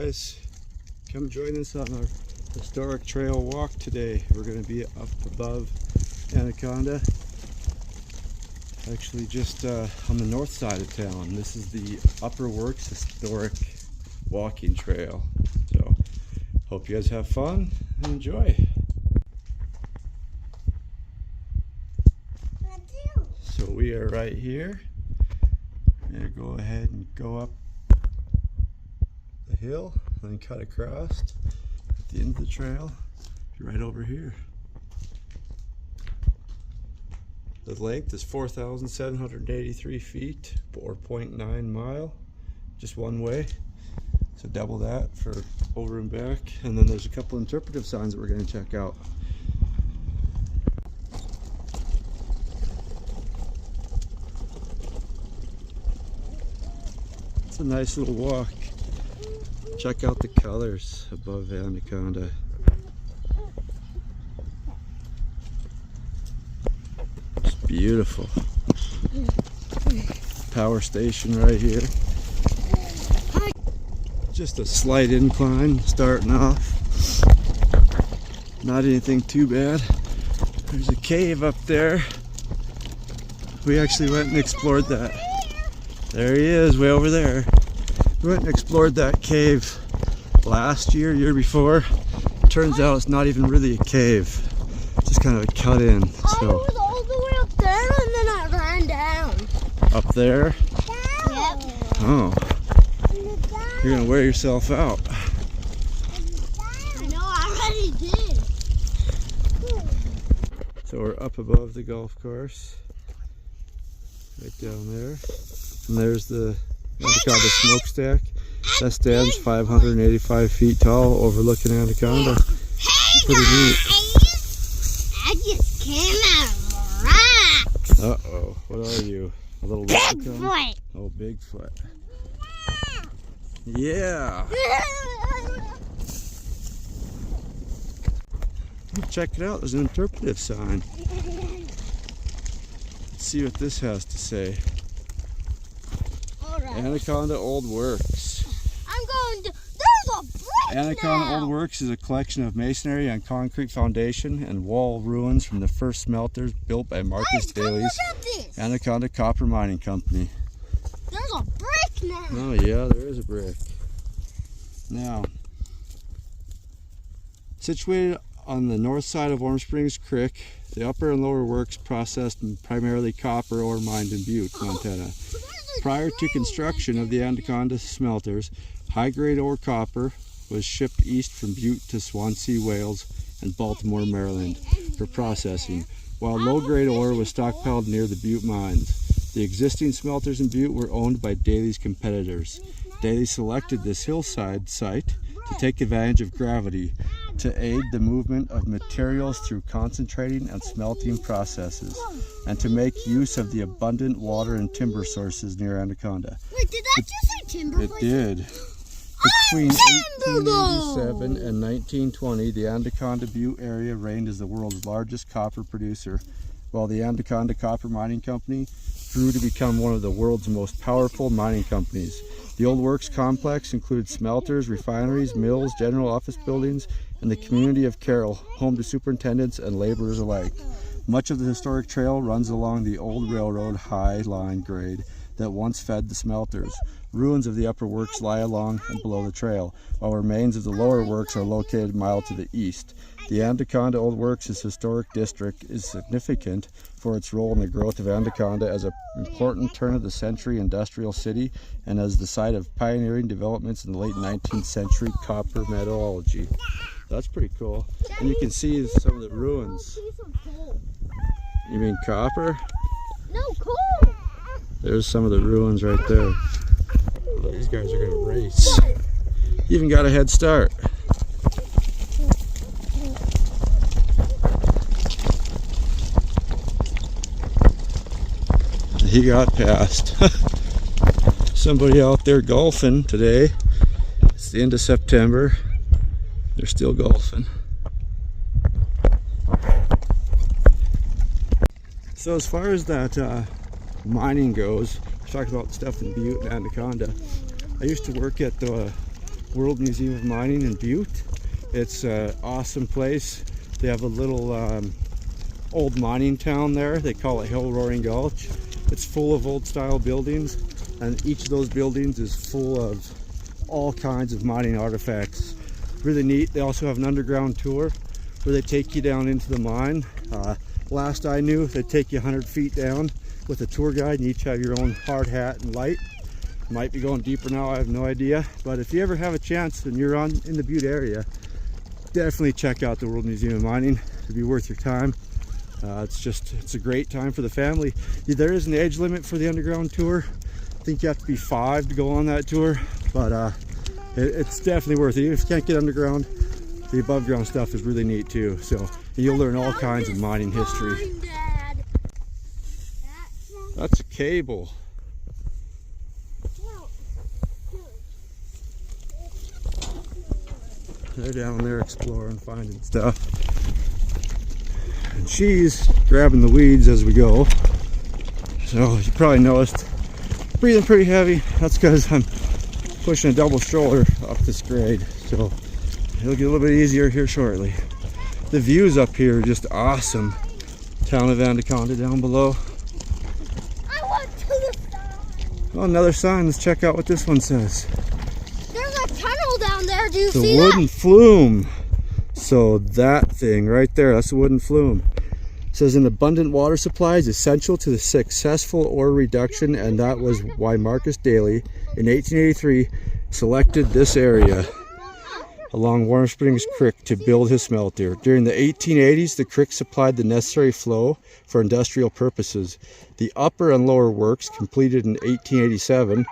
guys, come join us on our historic trail walk today. We're going to be up above Anaconda, actually just on the north side of town. This is the Upper Works Historic Walking Trail. So hope you guys have fun and enjoy. So we are right here. I'm going to go ahead and go up the hill and then cut across at the end of the trail. Right over here. The length is 4,783 feet or 0.9 mile, just one way. So double that for over and back. And then there's a couple interpretive signs that we're going to check out. It's a nice little walk. Check out the colors above Anaconda. It's beautiful. Power station right here. Just a slight incline starting off. Not anything too bad. There's a cave up there. We actually went and explored that. There he is, way over there. We went and explored that cave last year, year before. Turns out it's not even really a cave. It's just kind of a cut in. So, I was all the way up there and then I ran down. Up there? Yep. Oh. You're gonna wear yourself out. I know, I already did. So we're up above the golf course. Right down there. And there's the Anaconda smokestack. That stands 585 feet tall, overlooking Anaconda. Pretty neat. I just came out of rocks. Uh-oh, what are you? A little leprechaun? Bigfoot. Oh, Bigfoot. Yeah! Check it out, there's an interpretive sign. Let's see what this has to say. Right. Anaconda Old Works. I'm going to. There's a brick Anaconda now. Old Works is a collection of masonry and concrete foundation and wall ruins from the first smelters built by Marcus Hey, come Daly's look at this. Anaconda Copper Mining Company. There's a brick now. Oh yeah, there is a brick. Now, situated on the north side of Warm Springs Creek, the upper and lower works processed primarily copper ore mined in Butte, Montana. Prior to construction of the Anaconda smelters, high-grade ore copper was shipped east from Butte to Swansea, Wales, and Baltimore, Maryland for processing, while low-grade ore was stockpiled near the Butte mines. The existing smelters in Butte were owned by Daly's competitors. Daly selected this hillside site to take advantage of gravity to aid the movement of materials through concentrating and smelting processes, and to make use of the abundant water and timber sources near Anaconda. Wait, did that just say timber? It did. Between 1887 and 1920, the Anaconda Butte area reigned as the world's largest copper producer, while the Anaconda Copper Mining Company grew to become one of the world's most powerful mining companies. The Old Works complex included smelters, refineries, mills, general office buildings, and the community of Carroll, home to superintendents and laborers alike. Much of the historic trail runs along the old railroad high line grade that once fed the smelters. Ruins of the upper works lie along and below the trail, while remains of the lower works are located a mile to the east. The Anaconda Old Works' historic district is significant for its role in the growth of Anaconda as an important turn-of-the-century industrial city and as the site of pioneering developments in the late 19th century copper metallurgy. That's pretty cool. And you can see some of the ruins. You mean copper? No, coal. There's some of the ruins right there. These guys are going to race. You even got a head start. He got past. Somebody out there golfing today. It's the end of September. They're still golfing. So as far as that mining goes, we talked about stuff in Butte and Anaconda. I used to work at the World Museum of Mining in Butte. It's an awesome place. They have a little old mining town there. They call it Hill Roaring Gulch. It's full of old style buildings, and each of those buildings is full of all kinds of mining artifacts. Really neat. They also have an underground tour where they take you down into the mine. Last I knew, they take you 100 feet down with a tour guide, and you each have your own hard hat and light. Might be going deeper now, I have no idea. But if you ever have a chance and you're in the Butte area, definitely check out the World Museum of Mining. It'd be worth your time. It's a great time for the family. There is an age limit for the underground tour. I think you have to be 5 to go on that tour, but it's definitely worth it. Even if you can't get underground, the above ground stuff is really neat too. So you'll learn all kinds of mining history. That's a cable. They're down there exploring, finding stuff. And she's grabbing the weeds as we go. So you probably noticed, breathing pretty heavy. That's because I'm pushing a double stroller up this grade. So it'll get a little bit easier here shortly. The views up here are just awesome. Town of Anaconda down below. I went to the sign. Oh, another sign. Let's check out what this one says. There's a tunnel down there. Do you The see wooden that? flume. So that thing right there, that's the wooden flume. It says an abundant water supply is essential to the successful ore reduction, and that was why Marcus Daly in 1883 selected this area along Warm Springs Creek to build his smelter. During the 1880s, the creek supplied the necessary flow for industrial purposes. The upper and lower works completed in 1887,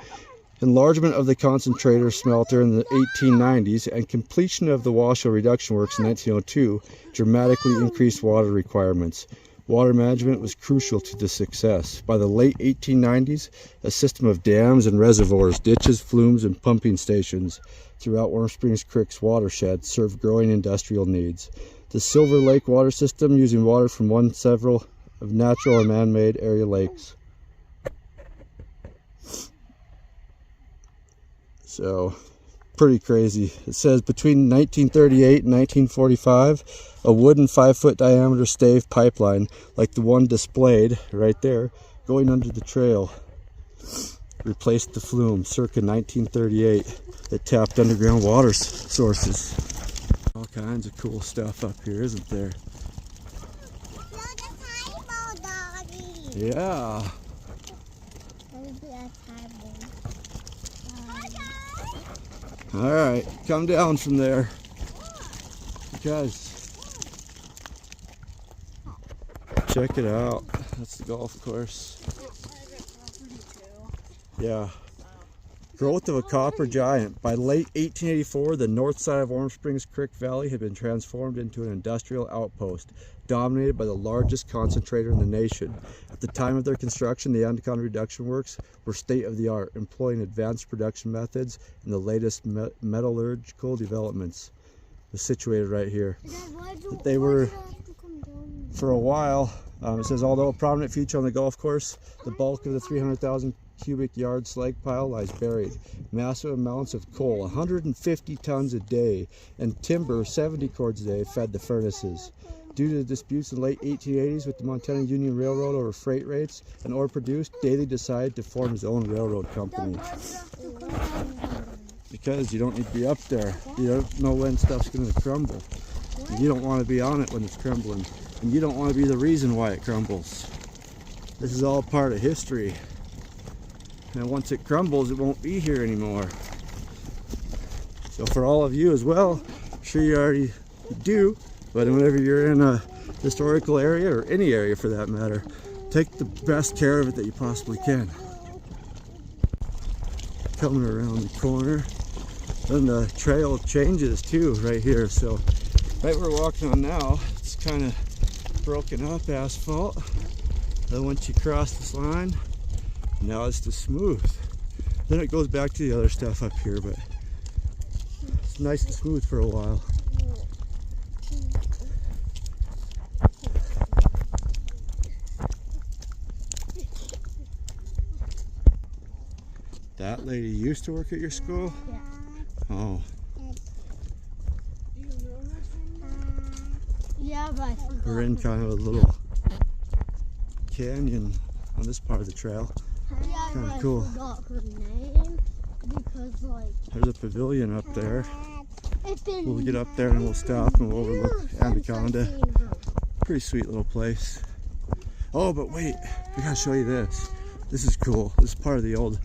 enlargement of the concentrator smelter in the 1890s, and completion of the Washoe reduction works in 1902 dramatically increased water requirements. Water management was crucial to the success. By the late 1890s, a system of dams and reservoirs, ditches, flumes, and pumping stations throughout Warm Springs Creek's watershed served growing industrial needs. The Silver Lake water system, using water from several of natural and man-made area lakes. So, pretty crazy. It says between 1938 and 1945, a wooden 5-foot diameter stave pipeline, like the one displayed right there, going under the trail, replaced the flume. Circa 1938, it tapped underground water sources. All kinds of cool stuff up here, isn't there? Yeah. All right, come down from there, guys. Check it out. That's the golf course. Yeah. Growth of a copper giant. By late 1884, the north side of Warm Springs Creek Valley had been transformed into an industrial outpost, dominated by the largest concentrator in the nation. At the time of their construction, the Anaconda reduction works were state-of-the-art, employing advanced production methods and the latest metallurgical developments. It was situated right here. They were, for a while, it says, although a prominent feature on the golf course, the bulk of the 300,000 cubic yard slag pile lies buried. Massive amounts of coal, 150 tons a day, and timber, 70 cords a day, fed the furnaces. Due to the disputes in the late 1880s with the Montana Union Railroad over freight rates and ore produced, Daly decided to form his own railroad company. Because you don't need to be up there. You don't know when stuff's going to crumble. And you don't want to be on it when it's crumbling. And you don't want to be the reason why it crumbles. This is all part of history. And once it crumbles, it won't be here anymore. So for all of you as well, I'm sure you already do, but whenever you're in a historical area, or any area for that matter, take the best care of it that you possibly can. Coming around the corner, then the trail changes too right here. So right where we're walking on now, it's kind of broken up asphalt. Then once you cross this line, now it's just smooth. Then it goes back to the other stuff up here, but it's nice and smooth for a while. That lady used to work at your school? Yeah. Oh. Yeah, but I forgot. We're in kind of a little canyon on this part of the trail. Yeah, Kinda but cool. I forgot her name because like There's a pavilion up there. it's been. We'll get up there and we'll stop and we'll overlook years since I've Anaconda. seen her. Pretty sweet little place. Oh, but wait, we gotta show you this. This is cool. This is part of the old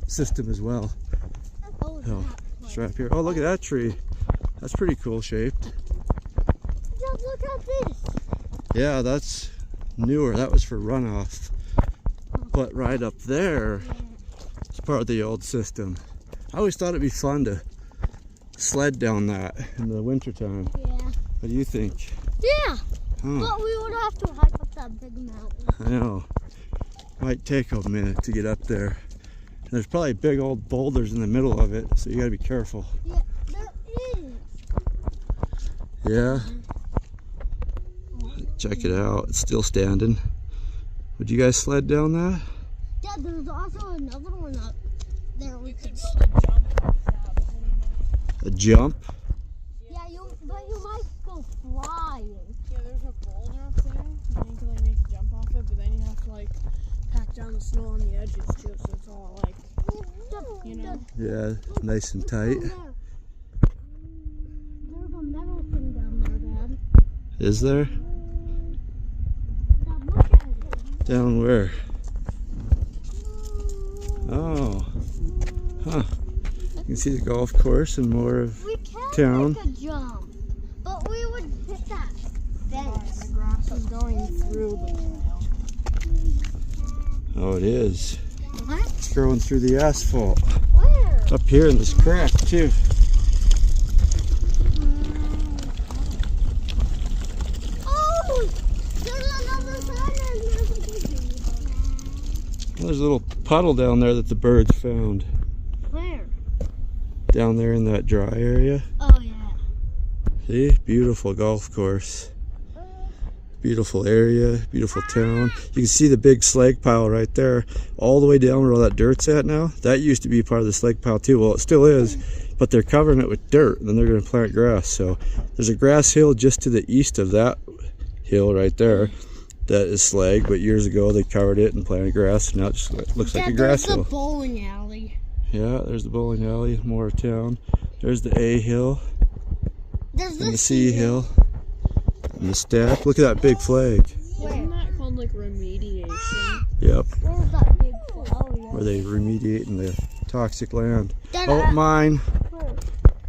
system as well. Oh, So, that it's right up here. Oh, look at that tree. That's pretty cool shaped. Just look at this. Yeah, that's newer. That was for runoff. But right up there is part of the old system. I always thought it'd be fun to sled down that in the wintertime. Yeah. What do you think? Yeah. Huh, But we would have to hike up that big mountain. I know. Might take a minute to get up there. And there's probably big old boulders in the middle of it, so you gotta be careful. Yeah, there is. Yeah. Check it out. It's still standing. Would you guys sled down that? Yeah, there's also another one up there we could. A jump? Yeah, but you might go flying. Yeah, there's a boulder up there. And you can like make a jump off it, but then you have to like pack down the snow on the edges too, so it's all like, you know. Yeah, nice and tight. There's a metal thing down there, Dad. Is there? Dad, look at it. Down where? Oh. Huh. You can see the golf course and more of We can town. make a jump, but we would hit that fence. The grass is going through the trail. Oh, it is. What? It's growing through the asphalt. Where? Up here in this crack, too. Oh, there's another sign and there's a big There's a little puddle down there that the birds found. Where? Down there in that dry area. Oh, yeah. See? Beautiful golf course. Beautiful area, beautiful town. You can see the big slag pile right there, all the way down where all that dirt's at now. That used to be part of the slag pile too. Well, it still is, but they're covering it with dirt, and then they're going to plant grass. So there's a grass hill just to the east of that hill right there that is slag, but years ago they covered it and planted grass, and now it just looks like a grass hill. There's the bowling alley. Yeah, there's the bowling alley, more town. There's the A hill There's and the C hill. And the step. Look at that big flag. Isn't that called like remediation? Yep, Where's that big flower? where they remediating the toxic land. Dad, Oh, mine. where?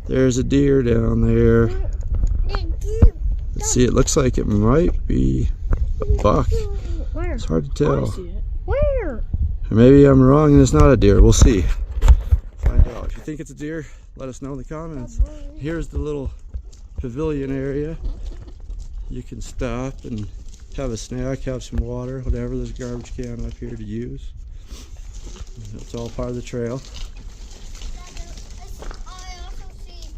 There's a deer down there. Let's see, it looks like it might be a buck. Where? It's hard to I tell. see it. Where? Or maybe I'm wrong and it's not a deer. We'll see. Find out. If you think it's a deer, let us know in the comments. Here's the little pavilion area. You can stop and have a snack, have some water, whatever. There's a garbage can up here to use. It's all part of the trail. I also see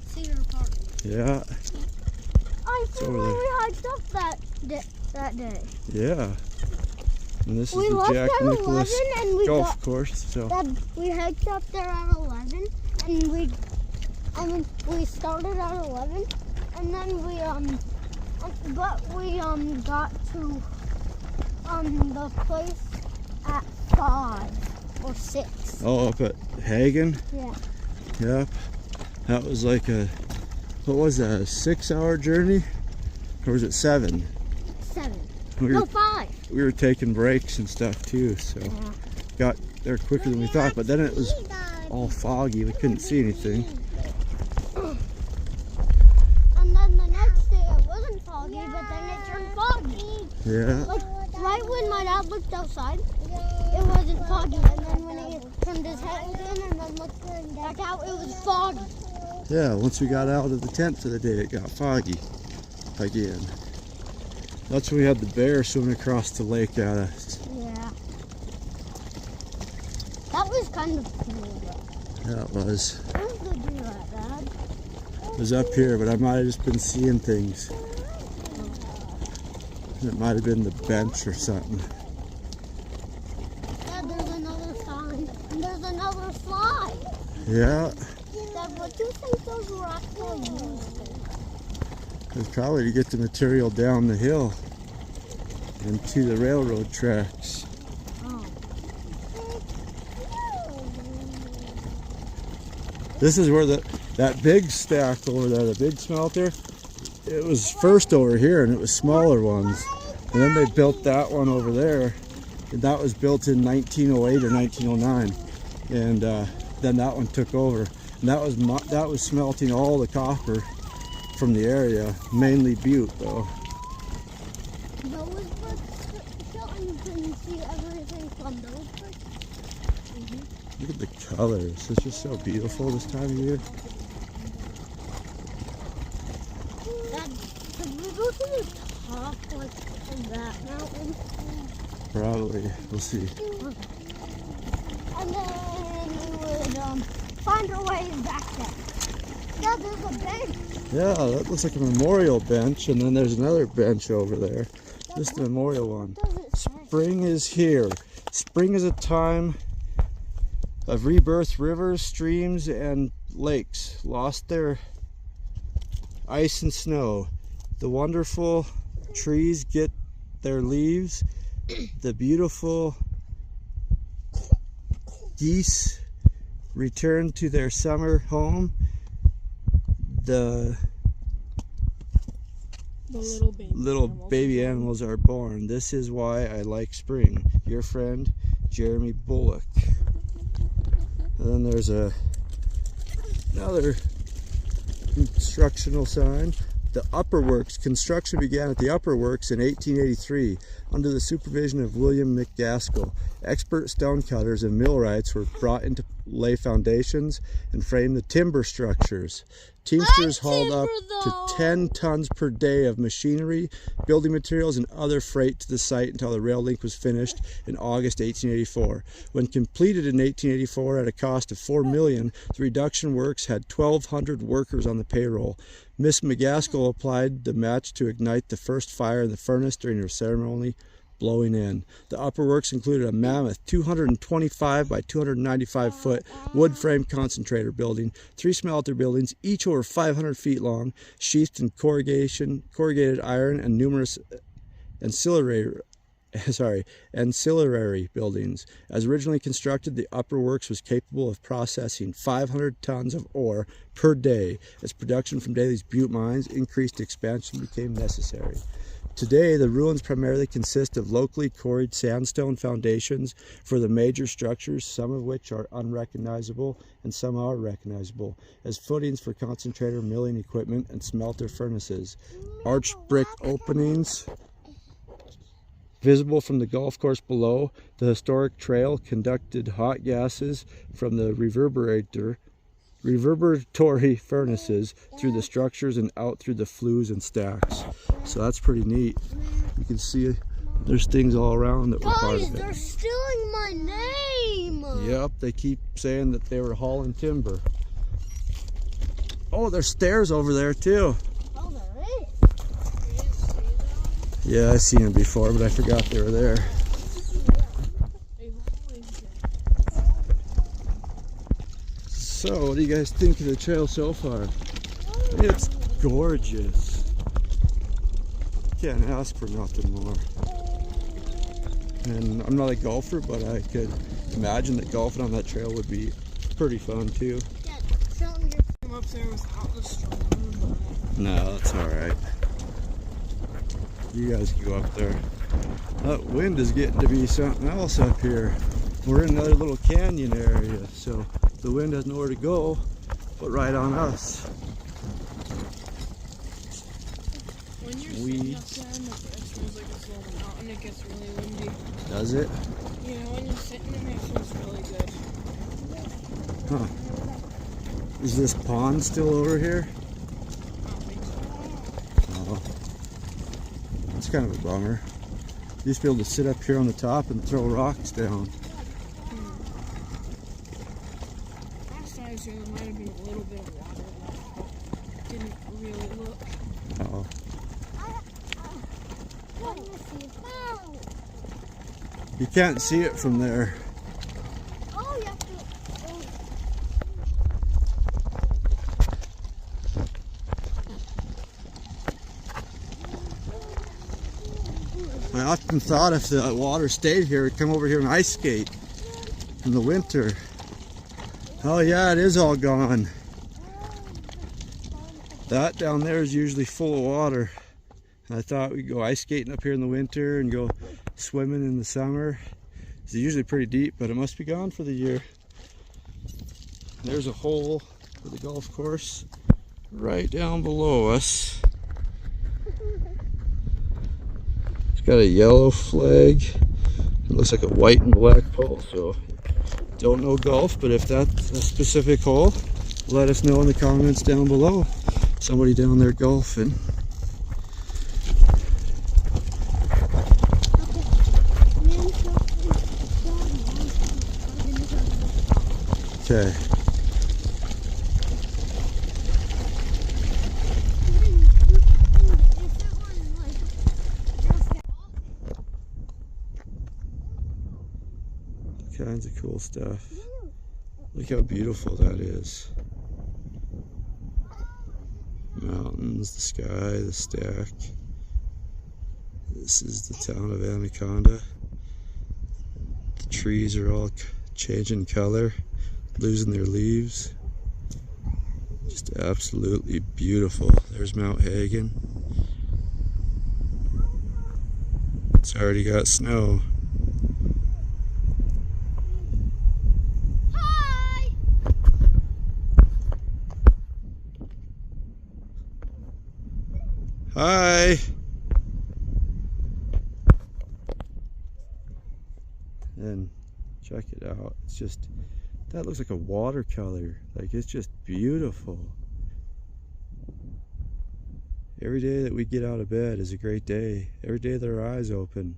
Cedar Park. Yeah, I see over where there. we hiked up that day. yeah. And this is We the left Jack at Nicholas 11 and we golf got course. So we hiked up there at 11 and we started at 11 and then we got to the place at 5 or 6. oh, up at Hagen. Yeah. Yep. That was like a, what was that, a 6-hour journey? Or was it 7? 7. We No, were, 5. we were taking breaks and stuff too, so Yeah. got there quicker than we thought, but then it was all foggy. We couldn't see anything. And then the next day it wasn't foggy, but then it turned foggy. Yeah. Like right when my dad looked outside, it wasn't foggy, and then when he turned his head in and then looked back out, it was foggy. Yeah, once we got out of the tent for the day, it got foggy again. That's when we had the bear swimming across the lake at us. Yeah. That was kind of cool. Yeah, it was. Where's the deer at, Dad? It was up here, but I might have just been seeing things. It might have been the bench or something. Dad, there's another sign. And there's another Yeah. Dad, what do you think those rocks are used for? It's probably to get the material down the hill and to the railroad tracks. Oh. This is where that big stack over there, the big smelter, it was first over here and it was smaller ones. And then they built that one over there. And that was built in 1908 or 1909. And then that one took over. And that was smelting all the copper from the area, mainly butte though. Those bricks, you can see everything from those bricks. Look at the colors. It's just so beautiful this time of year. Dad, could we go to the top like of that mountain? Probably. We'll see. And then we would find our way back there. Dad, there's a bench. Yeah, that looks like a memorial bench, and then there's another bench over there. This is the memorial one. What does it say? Spring is here. Spring is a time of rebirth. Rivers, streams, and lakes lost their ice and snow. The wonderful trees get their leaves. The beautiful geese return to their summer home. The little baby animals are born. This is why I like spring. Your friend, Jeremy Bullock. And then there's another instructional sign. The Upper Works. Construction began at the Upper Works in 1883 under the supervision of William McGaskill. Expert stonecutters and millwrights were brought in to lay foundations and frame the timber structures. Teamsters hauled up to 10 tons per day of machinery, building materials, and other freight to the site until the rail link was finished in August 1884. When completed in 1884 at a cost of $4 million, the reduction works had 1,200 workers on the payroll. Miss McGaskill applied the match to ignite the first fire in the furnace during her ceremony blowing in. The Upper Works included a mammoth 225 by 295 foot wood frame concentrator building, 3 smelter buildings, each over 500 feet long, sheathed in corrugated iron, and numerous ancillary buildings. As originally constructed, the Upper Works was capable of processing 500 tons of ore per day. As production from Daly's Butte mines increased, expansion became necessary. Today, the ruins primarily consist of locally quarried sandstone foundations for the major structures, some of which are unrecognizable and some are recognizable, as footings for concentrator milling equipment and smelter furnaces. Arched brick openings visible from the golf course below. The historic trail conducted hot gases from the reverberatory furnaces through the structures and out through the flues and stacks. So that's pretty neat. You can see there's things all around that were part of it. They're stealing my name! Yep, they keep saying that they were hauling timber. Oh, there's stairs over there too. Oh, there is. Yeah, I've seen them before, but I forgot they were there. So, what do you guys think of the trail so far? It's gorgeous. Can't ask for nothing more. And I'm not a golfer, but I could imagine that golfing on that trail would be pretty fun too. Dad, something you're Come up there without the storm. No, that's alright. You guys can go up there. That wind is getting to be something else up here. We're in another little canyon area, so the wind has nowhere to go but right on us. When you're sitting up there and the breath feels like it's rolling out and it gets really windy. Does it? You know, when you're sitting in there, it feels really good. Huh. Is this pond still over here? I don't think so. Oh. That's kind of a bummer. You used to be able to sit up here on the top and throw rocks down. Last time I was here, there might have been a little bit of water left, but didn't really look. Oh. You can't see it from there. Oh, you have to. I often thought if the water stayed here, I'd come over here and ice skate in the winter. Oh yeah, it is all gone. That down there is usually full of water. I thought we'd go ice skating up here in the winter and go swimming in the summer. It's usually pretty deep, but it must be gone for the year. There's a hole for the golf course right down below us. It's got a yellow flag. It looks like a white and black pole, so don't know golf, but if that's a specific hole, let us know in the comments down below. Somebody down there golfing. Okay. Kinds of cool stuff. Look how beautiful that is. Mountains, the sky, the stack. This is the town of Anaconda. The trees are all changing color, losing their leaves. Just absolutely beautiful. There's Mount Hagen. It's already got snow. Hi! Hi! And check it out. It's just, that looks like a watercolor. Like, it's just beautiful. Every day that we get out of bed is a great day. Every day that our eyes open,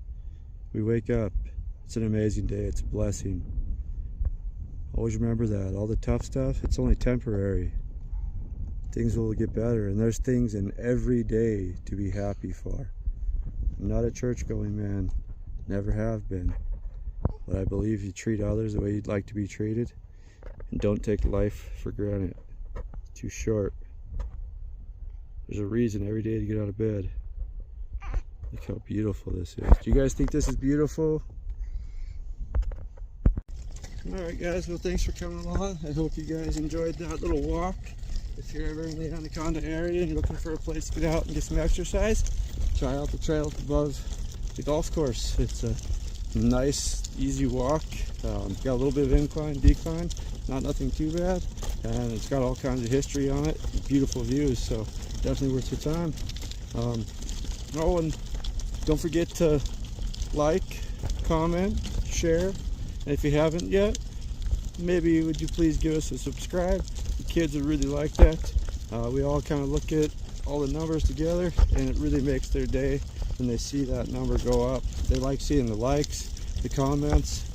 we wake up. It's an amazing day. It's a blessing. Always remember that. All the tough stuff, it's only temporary. Things will get better, and there's things in every day to be happy for. I'm not a church-going man. Never have been. But I believe you treat others the way you'd like to be treated, and don't take life for granted. It's too short. There's a reason every day to get out of bed. Look how beautiful this is. Do you guys think this is beautiful? Alright guys, well thanks for coming along. I hope you guys enjoyed that little walk. If you're ever in the Anaconda area and you're looking for a place to get out and get some exercise, try out the trail above the golf course. It's a nice, easy walk. Got a little bit of incline, decline, nothing too bad, and it's got all kinds of history on it. Beautiful views, so definitely worth your time. Oh, and don't forget to like, comment, share, and if you haven't yet, maybe would you please give us a subscribe. The kids would really like that. We all kind of look at all the numbers together, and it really makes their day when they see that number go up. They like seeing the likes, the comments.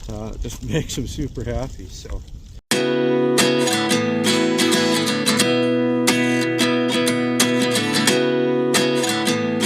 It just makes them super happy. So